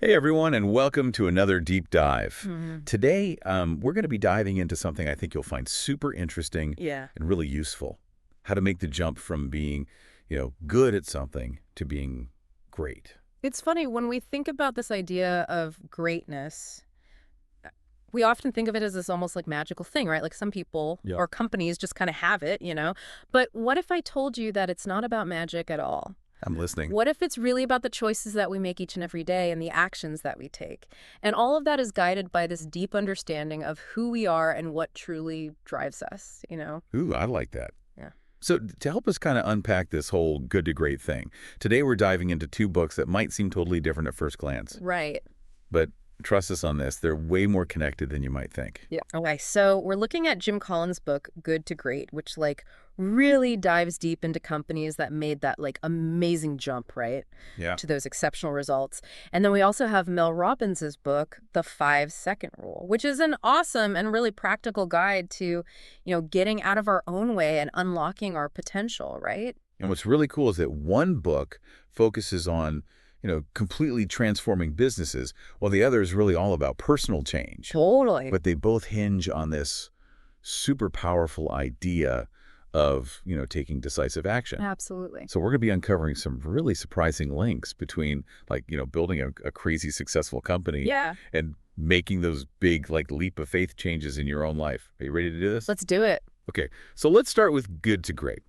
Hey everyone, and welcome to another deep dive. Hmm. Today, we're going to be diving into something I think you'll find super interesting Yeah. and really useful. How to make the jump from being, good at something to being great. It's funny when we think about this idea of greatness, we often think of it as this almost like magical thing, right? Like some people Yep. or companies just kind of have it. But what if I told you that it's not about magic at all? I'm listening. What if it's really about the choices that we make each and every day and the actions that we take? And all of that is guided by this deep understanding of who we are and what truly drives us? Ooh, I like that. Yeah. So to help us kind of unpack this whole good to great thing, today we're diving into two books that might seem totally different at first glance. Right. But trust us on this, they're way more connected than you might think. Yeah. Okay, so we're looking at Jim Collins' book, Good to Great, which really dives deep into companies that made that amazing jump, right? Yeah. To those exceptional results. And then we also have Mel Robbins's book, The 5-Second Rule, which is an awesome and really practical guide to getting out of our own way and unlocking our potential, right? And what's really cool is that one book focuses on, completely transforming businesses, while the other is really all about personal change. Totally. But they both hinge on this super powerful idea of, taking decisive action. Absolutely. So we're going to be uncovering some really surprising links between, building a crazy successful company Yeah. and making those big, leap of faith changes in your own life. Are you ready to do this? Let's do it. Okay, so let's start with good to great.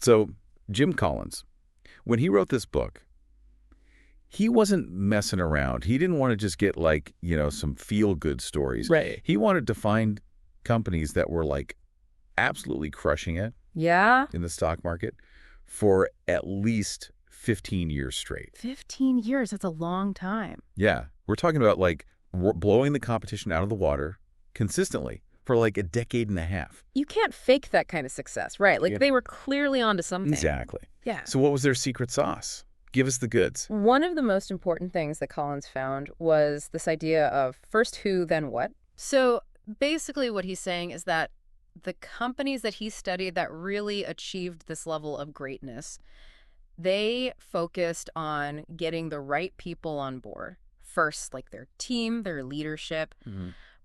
So Jim Collins, when he wrote this book, he wasn't messing around. He didn't want to just get some feel-good stories. Right. He wanted to find companies that were absolutely crushing it Yeah. in the stock market for at least 15 years straight. 15 years. That's a long time. Yeah, we're talking about blowing the competition out of the water consistently for a decade and a half. You can't fake that kind of success, right? Yeah. They were clearly onto something. Exactly. Yeah. So what was their secret sauce? Give us the goods. One of the most important things that Collins found was this idea of first who, then what. So basically what he's saying is that the companies that he studied that really achieved this level of greatness, they focused on getting the right people on board. First, their team, their leadership,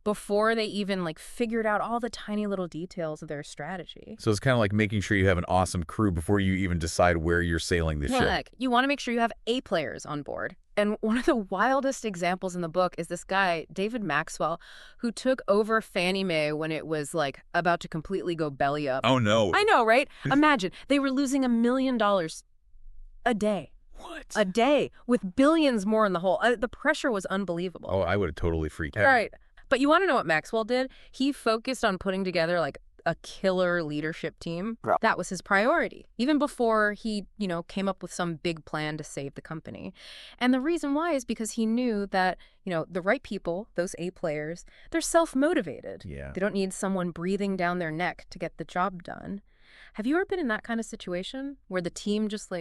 before they even figured out all the tiny little details of their strategy. So it's kind of like making sure you have an awesome crew before you even decide where you're sailing the ship. Look, you want to make sure you have A players on board. And one of the wildest examples in the book is this guy, David Maxwell, who took over Fannie Mae when it was about to completely go belly up. Oh, no. I know, right? Imagine, they were losing $1 million a day. What? A day, with billions more in the hole. The pressure was unbelievable. Oh, I would have totally freaked out. Right. But you want to know what Maxwell did? He focused on putting together a killer leadership team. Right. That was his priority, even before he, came up with some big plan to save the company. And the reason why is because he knew that, the right people, those A players, they're self-motivated. Yeah. They don't need someone breathing down their neck to get the job done. Have you ever been in that kind of situation where the team just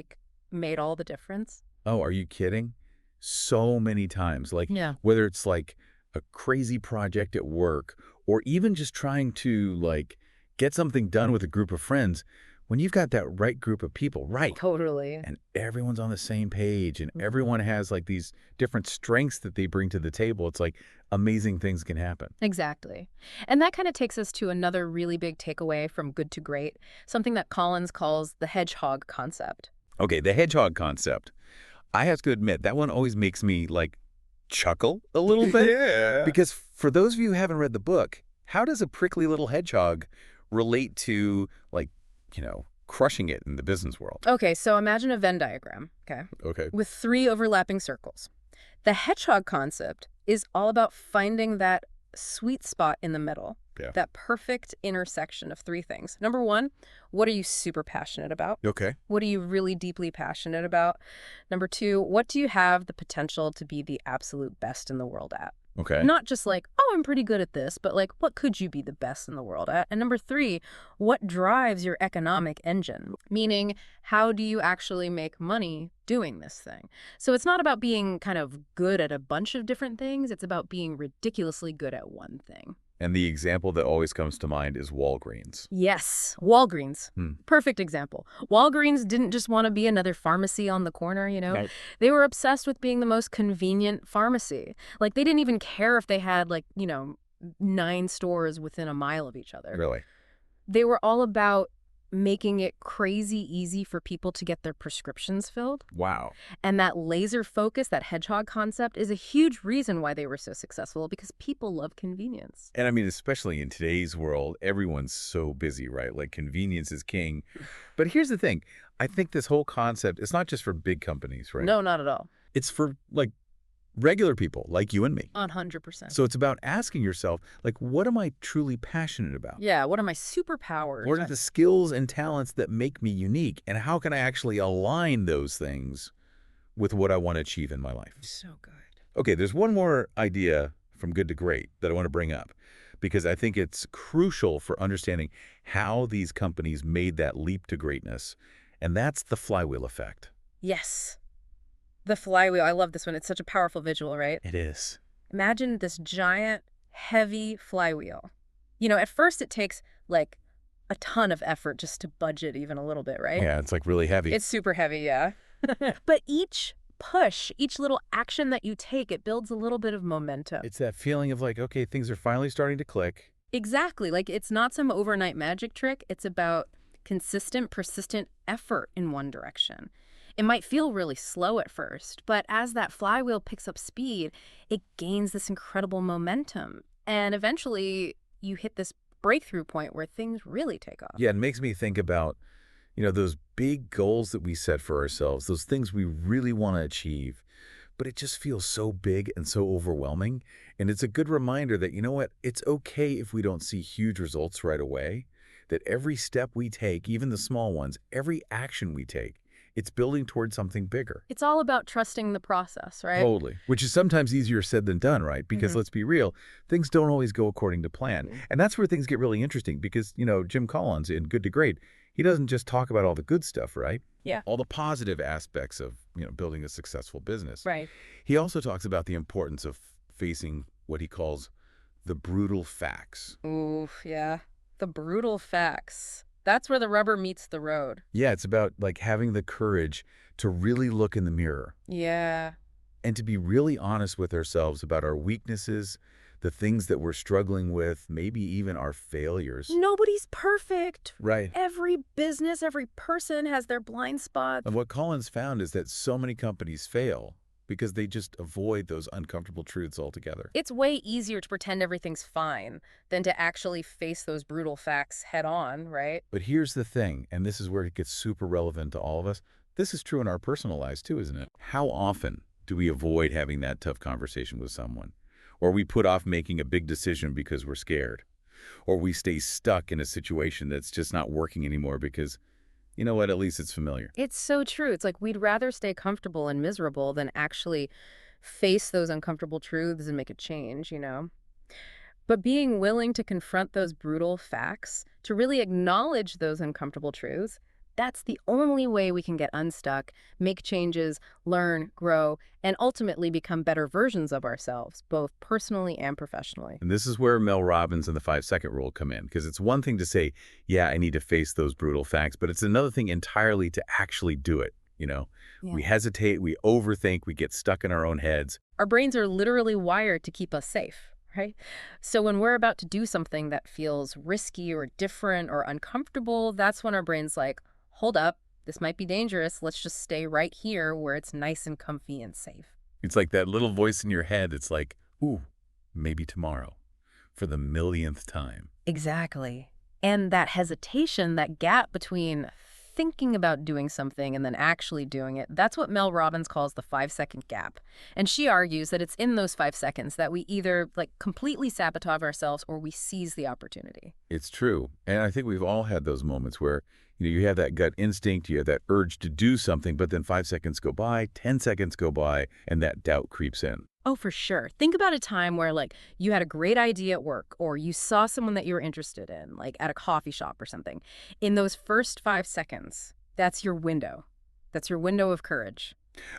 made all the difference? Oh, are you kidding? So many times. Yeah. Whether it's a crazy project at work or even just trying to get something done with a group of friends, when you've got that right group of people, right? Totally. And everyone's on the same page and everyone has these different strengths that they bring to the table, it's amazing things can happen. Exactly. And that kind of takes us to another really big takeaway from Good to Great, something that Collins calls the hedgehog concept. Okay, the hedgehog concept. I have to admit, that one always makes me chuckle a little bit. Yeah. Because for those of you who haven't read the book, how does a prickly little hedgehog relate to crushing it in the business world? Okay, so imagine a Venn diagram, Okay. with 3 overlapping circles. The hedgehog concept is all about finding that sweet spot in the middle, that perfect intersection of 3 things. Number 1, what are you super passionate about? Okay. What are you really deeply passionate about? Number 2, what do you have the potential to be the absolute best in the world at? Okay. Not just oh, I'm pretty good at this, but what could you be the best in the world at? And number 3, what drives your economic engine? Meaning, how do you actually make money doing this thing? So it's not about being kind of good at a bunch of different things. It's about being ridiculously good at one thing. And the example that always comes to mind is Walgreens. Yes, Walgreens. Hmm. Perfect example. Walgreens didn't just want to be another pharmacy on the corner, you know? Right. They were obsessed with being the most convenient pharmacy. Like, they didn't even care if they had, like, 9 stores within a mile of each other. Really? They were all about making it crazy easy for people to get their prescriptions filled. Wow. And that laser focus, that hedgehog concept, is a huge reason why they were so successful, because people love convenience. And I mean, especially in today's world, everyone's so busy, right? Like convenience is king. But here's the thing. I think this whole concept, it's not just for big companies, right? No, not at all. It's for like regular people like you and me. 100%. So it's about asking yourself, like, what am I truly passionate about? Yeah, what are my superpowers? What are the skills and talents that make me unique? And how can I actually align those things with what I want to achieve in my life? So good. Okay, there's one more idea from good to great that I want to bring up because I think it's crucial for understanding how these companies made that leap to greatness, and that's the flywheel effect. Yes. The flywheel. I love this one. It's such a powerful visual, right? It is. Imagine this giant, heavy flywheel. At first it takes, like, a ton of effort just to budget even a little bit, right? Yeah, it's like really heavy. It's super heavy, yeah. But each push, each little action that you take, it builds a little bit of momentum. It's that feeling of like, okay, things are finally starting to click. Exactly. Like, it's not some overnight magic trick. It's about consistent, persistent effort in one direction. It might feel really slow at first, but as that flywheel picks up speed, it gains this incredible momentum. And eventually, you hit this breakthrough point where things really take off. Yeah, it makes me think about, those big goals that we set for ourselves, those things we really want to achieve, but it just feels so big and so overwhelming. And it's a good reminder that, you know what, it's okay if we don't see huge results right away, that every step we take, even the small ones, every action we take, it's building towards something bigger. It's all about trusting the process, right? Totally. Which is sometimes easier said than done, right? Because let's be real, things don't always go according to plan. And that's where things get really interesting because, Jim Collins in Good to Great, he doesn't just talk about all the good stuff, right? Yeah. All the positive aspects of, building a successful business. Right. He also talks about the importance of facing what he calls the brutal facts. Oof, yeah. The brutal facts. That's where the rubber meets the road. Yeah, it's about like having the courage to really look in the mirror Yeah. and to be really honest with ourselves about our weaknesses, the things that we're struggling with, maybe even our failures. Nobody's perfect. Right. Every business, every person has their blind spots. And what Collins found is that so many companies fail because they just avoid those uncomfortable truths altogether. It's way easier to pretend everything's fine than to actually face those brutal facts head on, right? But here's the thing, and this is where it gets super relevant to all of us. This is true in our personal lives too, isn't it? How often do we avoid having that tough conversation with someone? Or we put off making a big decision because we're scared? Or we stay stuck in a situation that's just not working anymore because, you know what, at least it's familiar. It's so true. It's like we'd rather stay comfortable and miserable than actually face those uncomfortable truths and make a change, But being willing to confront those brutal facts, to really acknowledge those uncomfortable truths, that's the only way we can get unstuck, make changes, learn, grow, and ultimately become better versions of ourselves, both personally and professionally. And this is where Mel Robbins and the 5-second rule come in, because it's one thing to say, yeah, I need to face those brutal facts, but it's another thing entirely to actually do it. Yeah. We hesitate, we overthink, we get stuck in our own heads. Our brains are literally wired to keep us safe, right? So when we're about to do something that feels risky or different or uncomfortable, that's when our brain's like, hold up, this might be dangerous. Let's just stay right here where it's nice and comfy and safe. It's like that little voice in your head that's like, ooh, maybe tomorrow, for the millionth time. Exactly. And that hesitation, that gap between thinking about doing something and then actually doing it, that's what Mel Robbins calls the 5-second gap. And she argues that it's in those 5 seconds that we either completely sabotage ourselves or we seize the opportunity. It's true. And I think we've all had those moments where, you have that gut instinct, you have that urge to do something, but then 5 seconds go by, 10 seconds go by, and that doubt creeps in. Oh, for sure. Think about a time where you had a great idea at work or you saw someone that you were interested in, like at a coffee shop or something. In those first 5 seconds, that's your window. That's your window of courage.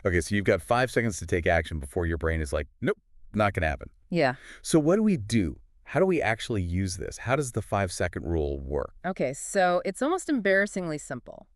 Okay, so you've got 5 seconds to take action before your brain is like, nope, not going to happen. Yeah. So what do we do How do we actually use this? How does the 5-second rule work? Okay, so it's almost embarrassingly simple.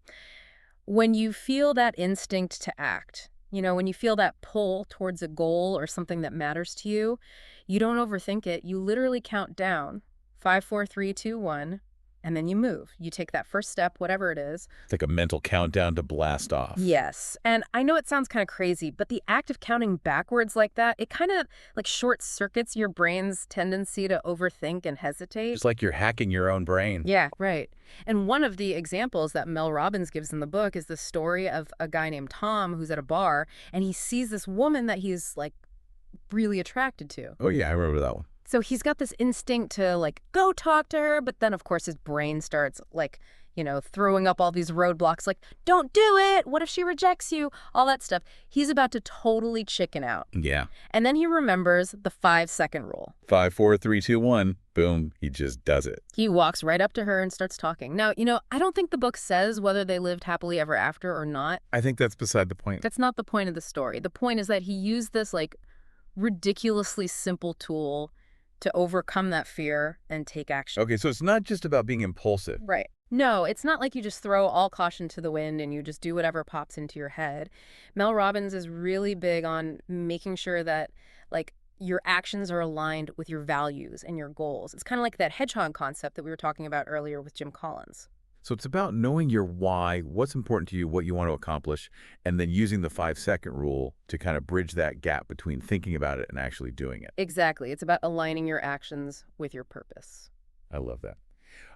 When you feel that instinct to act, when you feel that pull towards a goal or something that matters to you, you don't overthink it. You literally count down 5, 4, 3, 2, 1, and then you move. You take that first step, whatever it is. It's like a mental countdown to blast off. Yes. And I know it sounds kind of crazy, but the act of counting backwards like that, it kind of like short circuits your brain's tendency to overthink and hesitate. Just like you're hacking your own brain. Yeah, right. And one of the examples that Mel Robbins gives in the book is the story of a guy named Tom who's at a bar and he sees this woman that he's like really attracted to. Oh, yeah, I remember that one. So he's got this instinct to like go talk to her, but then of course his brain starts like, throwing up all these roadblocks like, don't do it. What if she rejects you? All that stuff. He's about to totally chicken out. Yeah. And then he remembers the 5-second rule. 5, 4, 3, 2, 1. Boom. He just does it. He walks right up to her and starts talking. Now, I don't think the book says whether they lived happily ever after or not. I think that's beside the point. That's not the point of the story. The point is that he used this like ridiculously simple tool to overcome that fear and take action. Okay, so it's not just about being impulsive. Right. No, it's not like you just throw all caution to the wind and you just do whatever pops into your head. Mel Robbins is really big on making sure that, like, your actions are aligned with your values and your goals. It's kind of like that hedgehog concept that we were talking about earlier with Jim Collins. So it's about knowing your why, what's important to you, what you want to accomplish, and then using the 5-second rule to kind of bridge that gap between thinking about it and actually doing it. Exactly. It's about aligning your actions with your purpose. I love that.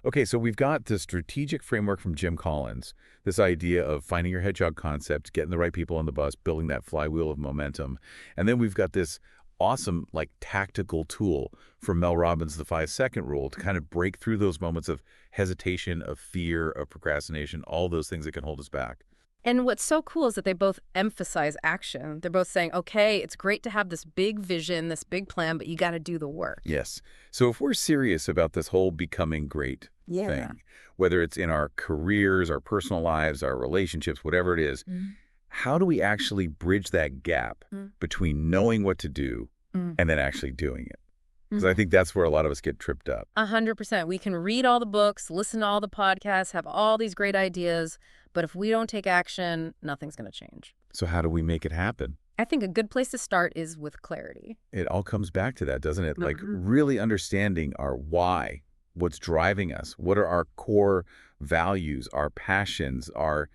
Okay, so we've got the strategic framework from Jim Collins, this idea of finding your hedgehog concept, getting the right people on the bus, building that flywheel of momentum. And then we've got this awesome, like, tactical tool from Mel Robbins, the 5-second rule, to kind of break through those moments of hesitation, of fear, of procrastination, all those things that can hold us back. And what's so cool is that they both emphasize action. They're both saying, okay, it's great to have this big vision, this big plan, but you got to do the work. Yes. So if we're serious about this whole becoming great thing, whether it's in our careers, our personal lives, our relationships, whatever it is, how do we actually bridge that gap between knowing what to do and then actually doing it? Because I think that's where a lot of us get tripped up. 100%. We can read all the books, listen to all the podcasts, have all these great ideas, but if we don't take action, nothing's going to change. So how do we make it happen? I think a good place to start is with clarity. It all comes back to that, doesn't it? Like really understanding our why, what's driving us, what are our core values, our passions, our,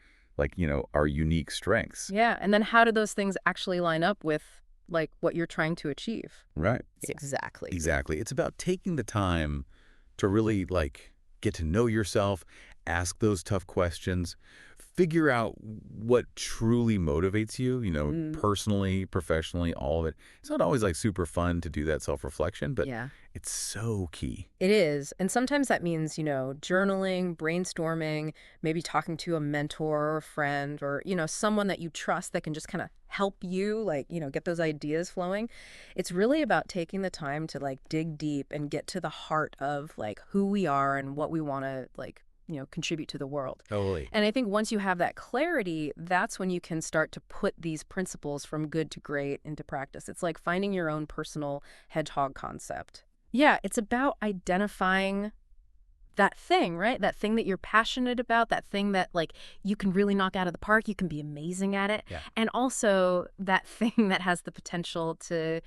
our unique strengths. Yeah, and then how do those things actually line up with like what you're trying to achieve? Right. Exactly. Exactly. It's about taking the time to really get to know yourself, ask those tough questions, figure out what truly motivates you, personally, professionally, all of it. It's not always super fun to do that self-reflection, but it's so key. It is. And sometimes that means, journaling, brainstorming, maybe talking to a mentor or a friend or, someone that you trust that can just kind of help you, get those ideas flowing. It's really about taking the time to dig deep and get to the heart of who we are and what we want to contribute to the world. Totally. And I think once you have that clarity, that's when you can start to put these principles from good to great into practice. It's like finding your own personal hedgehog concept. Yeah, it's about identifying that thing, right? That thing that you're passionate about, that thing that you can really knock out of the park, you can be amazing at it. Yeah. And also that thing that has the potential to,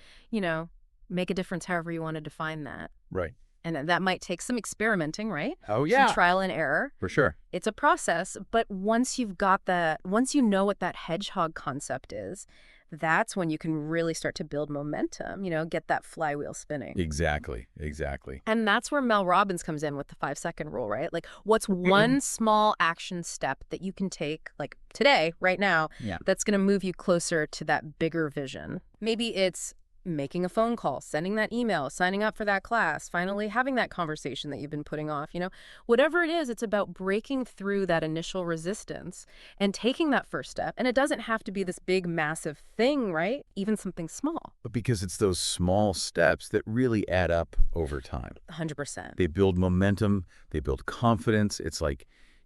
make a difference however you want to define that. Right. And that might take some experimenting, right? Oh, yeah. Some trial and error. For sure. It's a process, but once you've got that, once you know what that hedgehog concept is, that's when you can really start to build momentum, get that flywheel spinning. Exactly. Exactly. And that's where Mel Robbins comes in with the 5-second rule, right? What's one small action step that you can take, today, right now, that's going to move you closer to that bigger vision? Maybe it's making a phone call, sending that email, signing up for that class, finally having that conversation that you've been putting off, whatever it is, it's about breaking through that initial resistance and taking that first step. And it doesn't have to be this big, massive thing, right? Even something small. But because it's those small steps that really add up over time. 100%. They build momentum, they build confidence. It's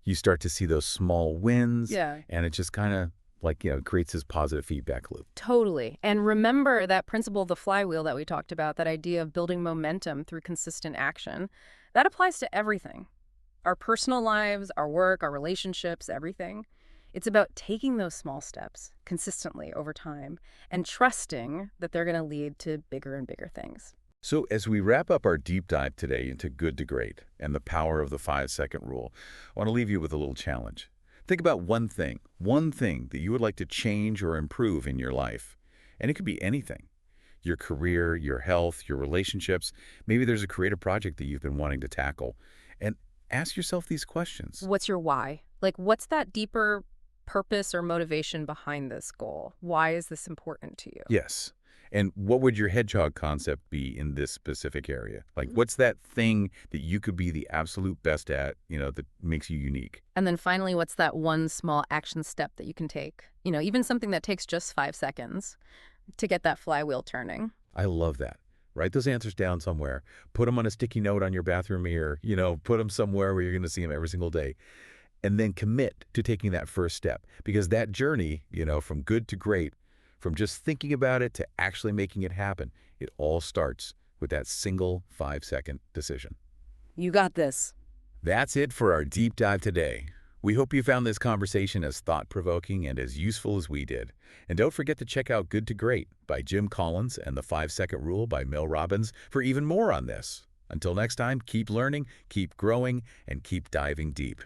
you start to see those small wins. Yeah. And it just kind of Like, creates this positive feedback loop. Totally. And remember that principle of the flywheel that we talked about, that idea of building momentum through consistent action. That applies to everything. Our personal lives, our work, our relationships, everything. It's about taking those small steps consistently over time and trusting that they're going to lead to bigger and bigger things. So as we wrap up our deep dive today into good to great and the power of the 5-second rule, I want to leave you with a little challenge. Think about one thing that you would like to change or improve in your life. And it could be anything. Your career, your health, your relationships. Maybe there's a creative project that you've been wanting to tackle. And ask yourself these questions. What's your why? Like, what's that deeper purpose or motivation behind this goal? Why is this important to you? Yes. And what would your hedgehog concept be in this specific area? Like, what's that thing that you could be the absolute best at, that makes you unique? And then finally, what's that one small action step that you can take? Even something that takes just 5 seconds to get that flywheel turning. I love that. Write those answers down somewhere. Put them on a sticky note on your bathroom mirror. Put them somewhere where you're going to see them every single day. And then commit to taking that first step. Because that journey, from good to great, from just thinking about it to actually making it happen, it all starts with that single 5-second decision. You got this. That's it for our deep dive today. We hope you found this conversation as thought-provoking and as useful as we did. And don't forget to check out Good to Great by Jim Collins and the 5-Second Rule by Mel Robbins for even more on this. Until next time, keep learning, keep growing, and keep diving deep.